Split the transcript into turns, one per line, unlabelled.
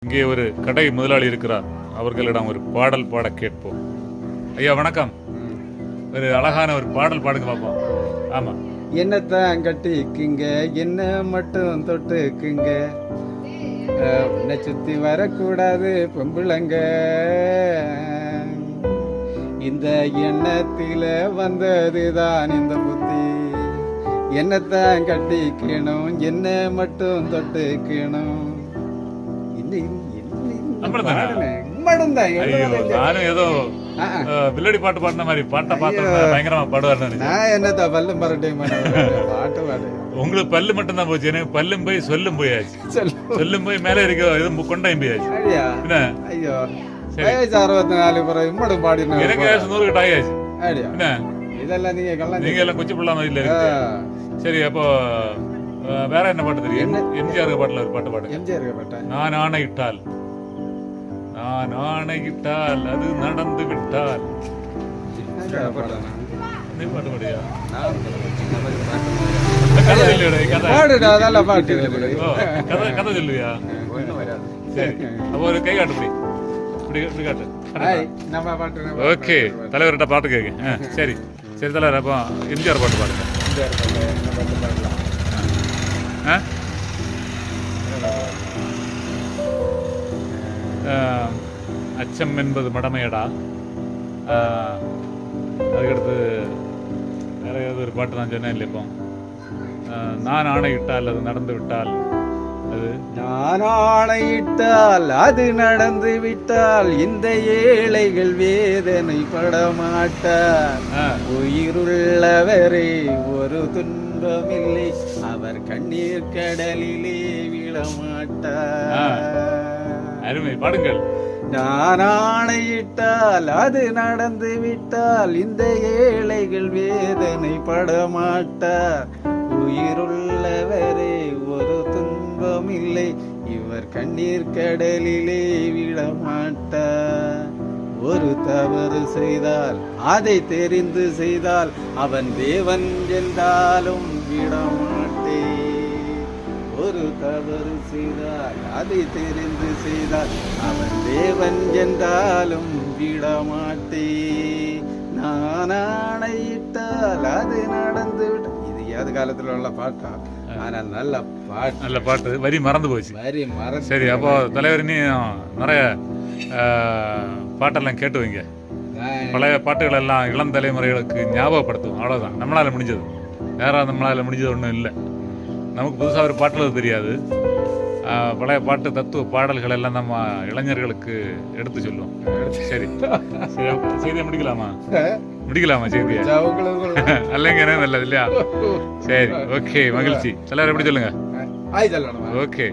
இங்கே ஒரு கடை முதலாளி இருக்கிறார். அவர்களிடம் ஒரு பாடல் பாட கேட்போம். ஐயா வணக்கம். ஒரு அழகான ஒரு பாடல் பாடுங்க பார்ப்போம். ஆமா.
என்னத்தான் கட்டிக்குங்க, என்ன மட்டும் தொட்டுக்குங்க, உன்னை சுத்தி வரக்கூடாது பொம்புளங்க. இந்த எண்ணத்தில வந்ததுதான் இந்த புத்தி. என்னத்தான் கட்டிக்கணும், என்ன மட்டும் தொட்டுக்கணும்.
நானும் ஏதோ வில்லடி பாட்டு பாடின மாதிரி பாட்டை பார்த்து பயங்கரமா பாடுவாரு.
நான் என்னத்த பல்லும் பரட்டையும் பாட்டு பாடு.
உங்களுக்கு பல்லு மட்டும் தான் போச்சு, எனக்கு பல்லும் போய் சொல்லும் போயாச்சு. சொல்லும் போய் மேலே இருக்க இது கொண்டையும் போயாச்சு.
ஐயோ வயசு 64 பிறகு இம்மடும் பாடினா
எனக்கு வயசு 100 கிட்ட ஆயாச்சு. என்ன
இதெல்லாம் நீங்க
எல்லாம் கொச்சி பிள்ளை மாதிரி இருக்கு. சரி, அப்போ வேற என்ன பாட்டு தெரியும்? எம்ஜிஆர் பாட்டுல ஒரு பாட்டு பாடு.
எம்ஜிஆர் பாட்டா?
நான் ஆணையிட்டால் அது நடந்து விட்டால். நீ பாட்டு பாடியா? கதை சொல்லுவியா? சரி, அப்போ ஒரு கை காட்டு. இப்படி காட்டு. ஓகே, தலைவர்கிட்ட பாட்டு கேட்க. சரி சரி தலைவர், அப்போ எம்ஜிஆர் பாட்டு பாடுங்க. அச்சம் என்பது மடமையடா. அதுக்கடுத்து வேற ஏதாவது ஒரு பாட்டு நான் சொன்னேன் இல்லை. இப்போ நான் ஆணையிட்டால் அது நடந்து விட்டால், அது
நான் ஆணையிட்டால் அது நடந்து விட்டால் இந்த ஏழைகள் வேதனை படமாட்டார். உயிருள்ளவரே ஒரு துன்பமில்லை, அவர் கண்ணீர் கடலிலே விழமாட்டார்.
அருமை, பாடுங்கள்.
நான் ஆணையிட்டால் அது நடந்து விட்டால் இந்த ஏழைகள் வேதனை படமாட்டார். உயிருள்ளவரே ஒரு துன்பமில்லை, இவர் கண்ணீர் கடலிலே விழமாட்டார். ஒரு தவறு செய்தால் அதை தெரிந்து செய்தால் அவன் தேவன் என்றாலும் விடமாட்டே. ஒரு தவறு செய்தால் அதை தெரிந்து செய்தால் அவன் தேவன் என்றாலும் விடமாட்டே. நான் ஆணையிட்டால் அது நடந்து விட்ட. இது ஏது காலத்துல உள்ள பாட்டா? ஆனா நல்ல பாட்டு,
நல்ல பாட்டு. வரி மறந்து போச்சு.
வரி மறந்து.
சரி, அப்போ தலைவர் நீ நிறைய பாட்டெல்லாம் கேட்டு வைங்க. பழைய பாட்டுகள் எல்லாம் இளம் தலைமுறைகளுக்கு ஞாபகப்படுத்தும். அவ்வளோதான் நம்மளால முடிஞ்சது. வேற நம்மளால முடிஞ்சது ஒன்றும் இல்லை. நமக்கு புதுசாக ஒரு பாட்டுறது தெரியாது. பழைய பாட்டு தத்துவ பாடல்கள் எல்லாம் நம்ம இளைஞர்களுக்கு எடுத்து சொல்லுவோம். சரி, செய்தியை முடிக்கலாமா? செய்தியை அல்லங்க நல்லது இல்லையா? சரி, ஓகே, மகிழ்ச்சி. தலைவர் எப்படி சொல்லுங்க? ஓகே.